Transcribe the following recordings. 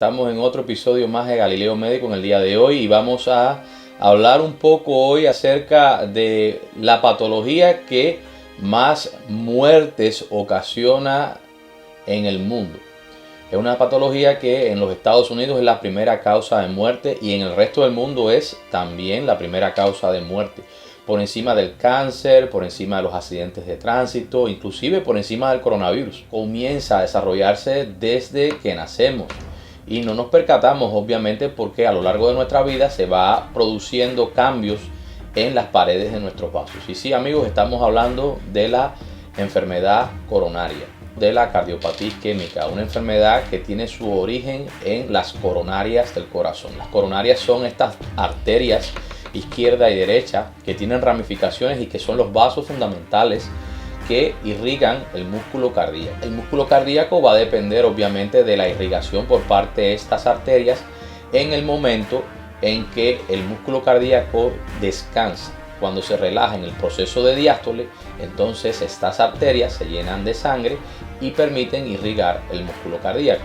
Estamos en otro episodio más de Galileo Médico en el día de hoy y vamos a hablar un poco hoy acerca de la patología que más muertes ocasiona en el mundo. Es una patología que en los Estados Unidos es la primera causa de muerte y en el resto del mundo es también la primera causa de muerte. Por encima del cáncer, por encima de los accidentes de tránsito, inclusive por encima del coronavirus. Comienza a desarrollarse desde que nacemos. Y no nos percatamos obviamente porque a lo largo de nuestra vida se va produciendo cambios en las paredes de nuestros vasos. Y sí, amigos, estamos hablando de la enfermedad coronaria, de la cardiopatía isquémica, una enfermedad que tiene su origen en las coronarias del corazón. Las coronarias son estas arterias izquierda y derecha que tienen ramificaciones y que son los vasos fundamentales que irrigan el músculo cardíaco. El músculo cardíaco va a depender obviamente de la irrigación por parte de estas arterias en el momento en que el músculo cardíaco descansa. Cuando se relaja en el proceso de diástole, entonces estas arterias se llenan de sangre y permiten irrigar el músculo cardíaco.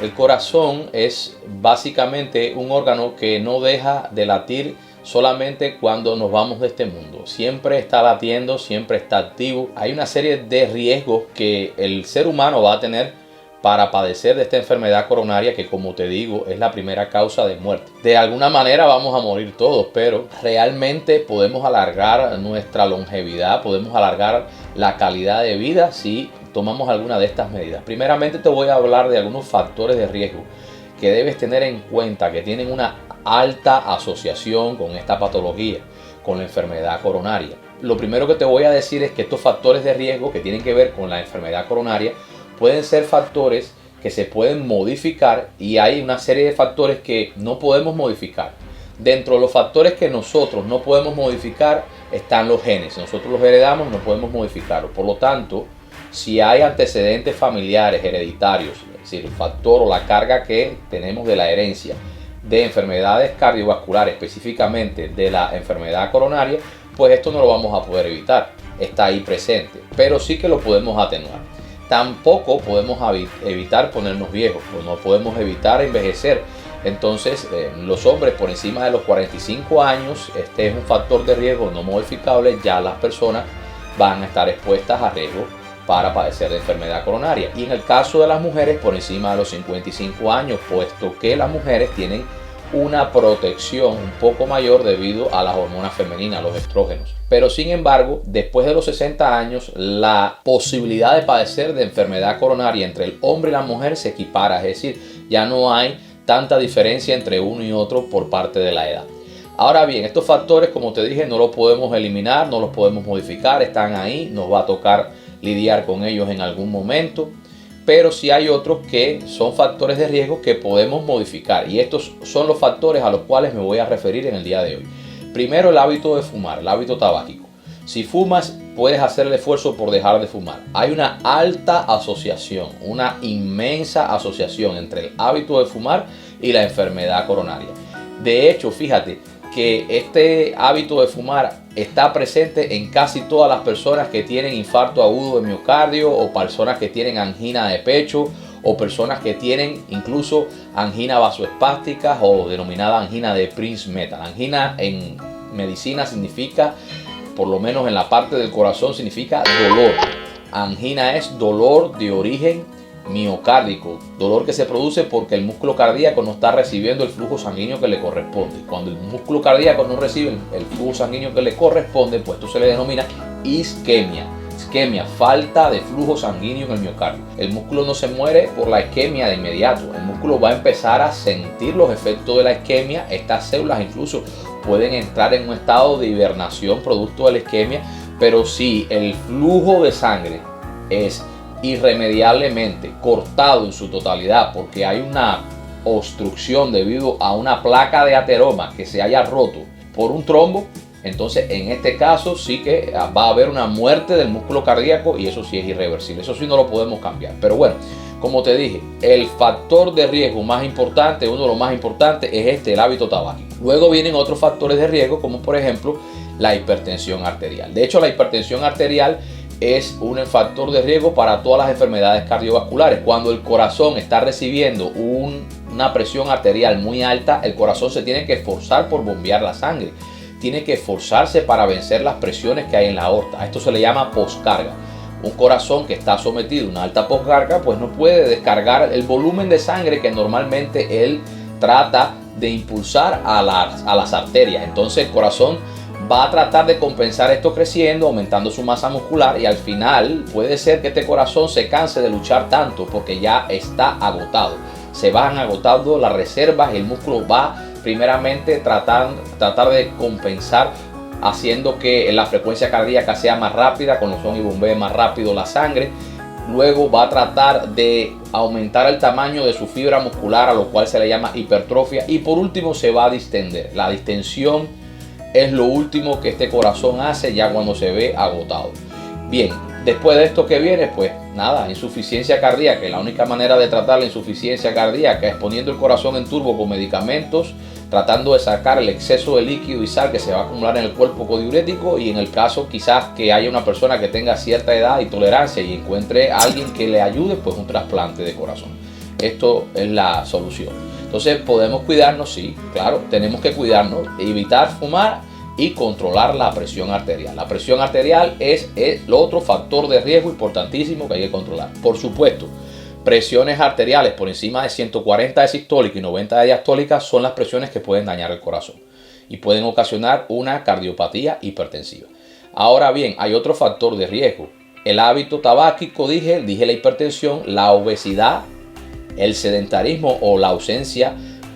El corazón es básicamente un órgano que no deja de latir solamente cuando nos vamos de este mundo. Siempre está latiendo, siempre está activo. Hay una serie de riesgos que el ser humano va a tener para padecer de esta enfermedad coronaria que, como te digo, es la primera causa de muerte. De alguna manera vamos a morir todos, pero realmente podemos alargar nuestra longevidad, podemos alargar la calidad de vida si tomamos alguna de estas medidas. Primeramente te voy a hablar de algunos factores de riesgo que debes tener en cuenta, que tienen una alta asociación con esta patología, con la enfermedad coronaria. Lo primero que te voy a decir es que estos factores de riesgo que tienen que ver con la enfermedad coronaria pueden ser factores que se pueden modificar y hay una serie de factores que no podemos modificar. Dentro de los factores que nosotros no podemos modificar están los genes. Nosotros los heredamos, no podemos modificarlos. Por lo tanto, si hay antecedentes familiares hereditarios, es decir, el factor o la carga que tenemos de la herencia de enfermedades cardiovasculares, específicamente de la enfermedad coronaria, pues esto no lo vamos a poder evitar, está ahí presente, pero sí que lo podemos atenuar. Tampoco podemos evitar ponernos viejos, pues no podemos evitar envejecer. Entonces los hombres por encima de los 45 años, este es un factor de riesgo no modificable, ya las personas van a estar expuestas a riesgo para padecer de enfermedad coronaria. Y en el caso de las mujeres por encima de los 55 años, puesto que las mujeres tienen una protección un poco mayor debido a las hormonas femeninas, los estrógenos. Pero sin embargo, después de los 60 años, la posibilidad de padecer de enfermedad coronaria entre el hombre y la mujer se equipara, es decir, ya no hay tanta diferencia entre uno y otro por parte de la edad. Ahora bien, estos factores, como te dije, no los podemos eliminar, no los podemos modificar, están ahí, nos va a tocar lidiar con ellos en algún momento, pero sí hay otros que son factores de riesgo que podemos modificar y estos son los factores a los cuales me voy a referir en el día de hoy. Primero, el hábito de fumar, el hábito tabáquico. Si fumas, puedes hacer el esfuerzo por dejar de fumar. Hay una alta asociación, una inmensa asociación entre el hábito de fumar y la enfermedad coronaria. De hecho, fíjate que este hábito de fumar está presente en casi todas las personas que tienen infarto agudo de miocardio o personas que tienen angina de pecho o personas que tienen incluso angina vasoespástica o denominada angina de Prinzmetal. Angina en medicina significa, por lo menos en la parte del corazón, significa dolor. Angina es dolor de origen miocárdico, dolor que se produce porque el músculo cardíaco no está recibiendo el flujo sanguíneo que le corresponde. Cuando el músculo cardíaco no recibe el flujo sanguíneo que le corresponde, pues esto se le denomina isquemia. Isquemia, falta de flujo sanguíneo en el miocardio. El músculo no se muere por la isquemia de inmediato. El músculo va a empezar a sentir los efectos de la isquemia. Estas células incluso pueden entrar en un estado de hibernación producto de la isquemia, pero si el flujo de sangre es irremediablemente cortado en su totalidad porque hay una obstrucción debido a una placa de ateroma que se haya roto por un trombo, entonces en este caso sí que va a haber una muerte del músculo cardíaco y eso sí es irreversible, eso sí no lo podemos cambiar. Pero bueno, como te dije, el factor de riesgo más importante, uno de los más importantes, es el hábito tabáquico. Luego vienen otros factores de riesgo como por ejemplo la hipertensión arterial. De hecho, la hipertensión arterial es un factor de riesgo para todas las enfermedades cardiovasculares. Cuando el corazón está recibiendo un una presión arterial muy alta, el corazón se tiene que esforzar por bombear la sangre. Tiene que esforzarse para vencer las presiones que hay en la aorta. Esto se le llama poscarga. Un corazón que está sometido a una alta poscarga pues no puede descargar el volumen de sangre que normalmente él trata de impulsar a las arterias. Entonces el corazón va a tratar de compensar esto creciendo, aumentando su masa muscular, y al final puede ser que este corazón se canse de luchar tanto porque ya está agotado. Se van agotando las reservas y el músculo va primeramente tratar de compensar, haciendo que la frecuencia cardíaca sea más rápida, corazón y bombee más rápido la sangre. Luego va a tratar de aumentar el tamaño de su fibra muscular, a lo cual se le llama hipertrofia, y por último se va a distender. La distensión es lo último que este corazón hace ya cuando se ve agotado. Bien, después de esto que viene, pues nada, insuficiencia cardíaca. La única manera de tratar la insuficiencia cardíaca es poniendo el corazón en turbo con medicamentos, tratando de sacar el exceso de líquido y sal que se va a acumular en el cuerpo diurético, y en el caso quizás que haya una persona que tenga cierta edad y tolerancia y encuentre a alguien que le ayude, pues un trasplante de corazón. Esto es la solución. Entonces podemos cuidarnos, sí, claro, tenemos que cuidarnos, evitar fumar y controlar la presión arterial. La presión arterial es el otro factor de riesgo importantísimo que hay que controlar. Por supuesto, presiones arteriales por encima de 140 de sistólica y 90 de diastólica son las presiones que pueden dañar el corazón y pueden ocasionar una cardiopatía hipertensiva. Ahora bien, hay otro factor de riesgo: el hábito tabáquico, dije la hipertensión, la obesidad, el sedentarismo o la ausencia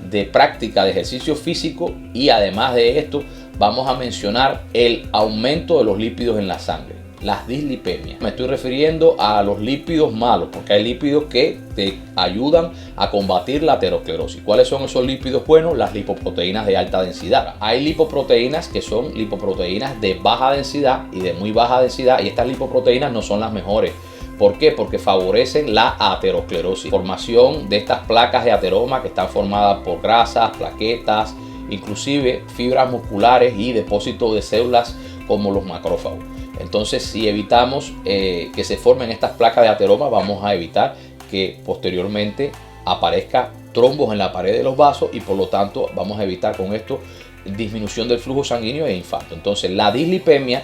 de práctica de ejercicio físico, y además de esto vamos a mencionar el aumento de los lípidos en la sangre, las dislipemias. Me estoy refiriendo a los lípidos malos, porque hay lípidos que te ayudan a combatir la aterosclerosis. ¿Cuáles son esos lípidos buenos? Las lipoproteínas de alta densidad. Hay lipoproteínas que son lipoproteínas de baja densidad y de muy baja densidad, y estas lipoproteínas no son las mejores. ¿Por qué? Porque favorecen la aterosclerosis, formación de estas placas de ateroma que están formadas por grasas, plaquetas, inclusive fibras musculares y depósitos de células como los macrófagos. Entonces, si evitamos que se formen estas placas de ateroma, vamos a evitar que posteriormente aparezca trombos en la pared de los vasos, y por lo tanto vamos a evitar con esto disminución del flujo sanguíneo e infarto. Entonces, la dislipemia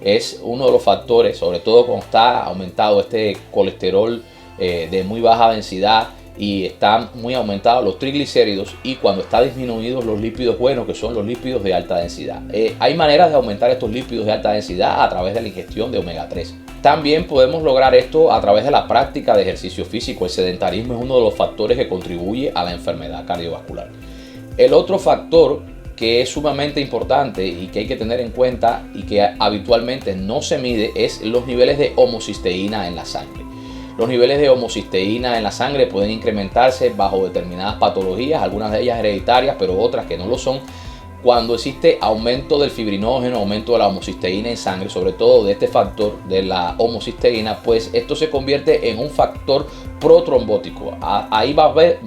es uno de los factores, sobre todo cuando está aumentado este colesterol de muy baja densidad y están muy aumentados los triglicéridos, y cuando está disminuidos los lípidos buenos, que son los lípidos de alta densidad. Hay maneras de aumentar estos lípidos de alta densidad a través de la ingestión de omega 3. También podemos lograr esto a través de la práctica de ejercicio físico. El sedentarismo es uno de los factores que contribuye a la enfermedad cardiovascular. El otro factor que es sumamente importante y que hay que tener en cuenta y que habitualmente no se mide es los niveles de homocisteína en la sangre. Los niveles de homocisteína en la sangre pueden incrementarse bajo determinadas patologías, algunas de ellas hereditarias, pero otras que no lo son. Cuando existe aumento del fibrinógeno, aumento de la homocisteína en sangre, sobre todo de este factor de la homocisteína, pues esto se convierte en un factor protrombótico. Ahí va a ver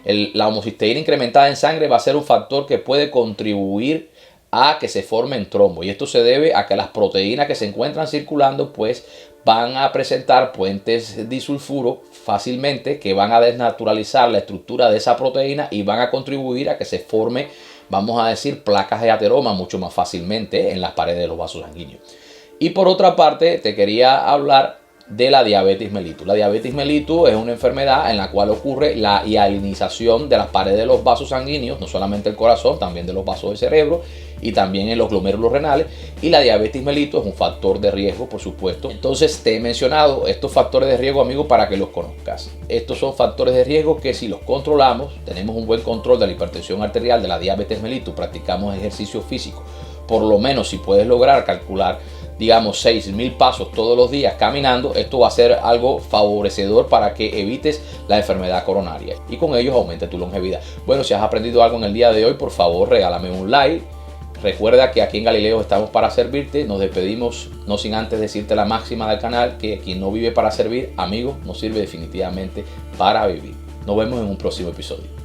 la homocisteína incrementada en sangre, va a ser un factor que puede contribuir a que se formen trombos, y esto se debe a que las proteínas que se encuentran circulando pues van a presentar puentes disulfuro fácilmente, que van a desnaturalizar la estructura de esa proteína y van a contribuir a que se forme, vamos a decir, placas de ateroma mucho más fácilmente en las paredes de los vasos sanguíneos. Y por otra parte, te quería hablar de la diabetes mellitus. La diabetes mellitus es una enfermedad en la cual ocurre la hialinización de las paredes de los vasos sanguíneos, no solamente el corazón, también de los vasos del cerebro y también en los glomérulos renales. Y la diabetes mellitus es un factor de riesgo, por supuesto. Entonces te he mencionado estos factores de riesgo, amigo, para que los conozcas. Estos son factores de riesgo que, si los controlamos, tenemos un buen control de la hipertensión arterial, de la diabetes mellitus, practicamos ejercicio físico, por lo menos si puedes lograr calcular, digamos, 6.000 pasos todos los días caminando, esto va a ser algo favorecedor para que evites la enfermedad coronaria y con ello aumente tu longevidad. Bueno, si has aprendido algo en el día de hoy, por favor regálame un like. Recuerda que aquí en Galileo estamos para servirte. Nos despedimos no sin antes decirte la máxima del canal, que quien no vive para servir, amigo, no sirve definitivamente para vivir. Nos vemos en un próximo episodio.